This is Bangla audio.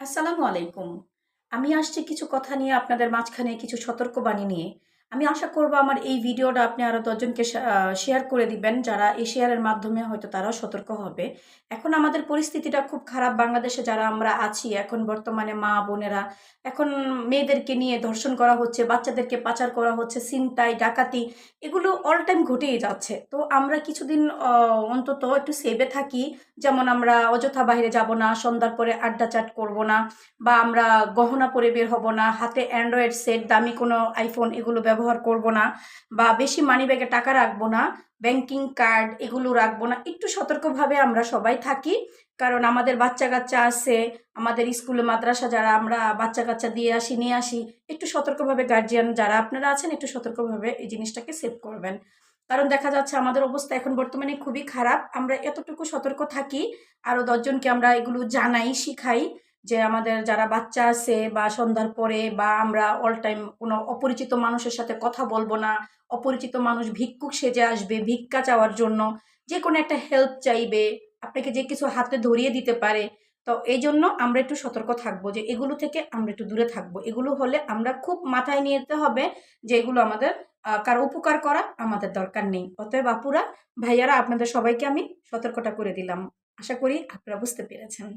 আসসালামু আলাইকুম। আমি আসছি কিছু কথা নিয়ে আপনাদের মাঝখানে কিছু সতর্কবাণী নিয়ে। আমি আশা করব আমার এই ভিডিওটা আপনি আরো ১০ জনকে শেয়ার করে দিবেন, যারা এই শেয়ারের মাধ্যমে হয়তো তারাও সতর্ক হবে। এখন আমাদের পরিস্থিতিটা খুব খারাপ বাংলাদেশে যারা আমরা আছি এখন বর্তমানে মা-বোনেরা এখন মেয়েদেরকে নিয়ে ধর্ষণ করা হচ্ছে, বাচ্চাদেরকে পাচার করা হচ্ছে, ছিনতাই, ডাকাতি এগুলো অল টাইম ঘটেই যাচ্ছে। তো আমরা কিছুদিন অন্তত একটু সেভে থাকি। যেমন আমরা অযথা বাইরে যাব না, সন্ধ্যার পরে আড্ডা চাট করব না, বা আমরা গহনা পরে বের হব না, হাতে অ্যান্ড্রয়েড সেট, দামি কোনো আইফোন এগুলো ব্যবহার করব না, বা বেশি মানিব্যাগে টাকা রাখবো না, ব্যাংকিং কার্ড এগুলো রাখবো না। একটু সতর্কভাবে আমরা সবাই থাকি। কারণ আমাদের বাচ্চা-কাচ্চা আছে, আমাদের স্কুলে মাদ্রাসা যারা আমরা বাচ্চা-কাচ্চা দিয়ে আসি, নিয়ে আসি। একটু সতর্কভাবে গার্জিয়ান যারা আপনারা আছেন একটু সতর্কভাবে এই জিনিসটাকে সেভ করবেন। কারণ দেখা যাচ্ছে আমাদের অবস্থা এখন বর্তমানে খুবই খারাপ। আমরা এতটুকু সতর্ক থাকি, আরো ১০ জনকে আমরা এগুলো জানাই, শিখাই যে আমাদের যারা বাচ্চা আছে বা সন্ধ্যার পরে বা আমরা অল টাইম কোনো অপরিচিত মানুষের সাথে কথা বলবো না। অপরিচিত মানুষ ভিক্ষুক সেজে আসবে ভিক্ষা চাওয়ার জন্য, যেকোনো একটা হেল্প চাইবে, আপনাকে যে কিছু হাতে ধরিয়ে দিতে পারে। তো এইজন্য আমরা একটু সতর্ক থাকবো যে এগুলো থেকে আমরা একটু দূরে থাকবো। এগুলো হলে আমরা খুব মাথায় নিতে হবে যে এগুলো আমাদের কারো উপকার করা আমাদের দরকার নেই। অতএব আপুরা, ভাইয়ারা আপনাদের সবাইকে আমি সতর্কটা করে দিলাম। আশা করি আপনারা বুঝতে পেরেছেন।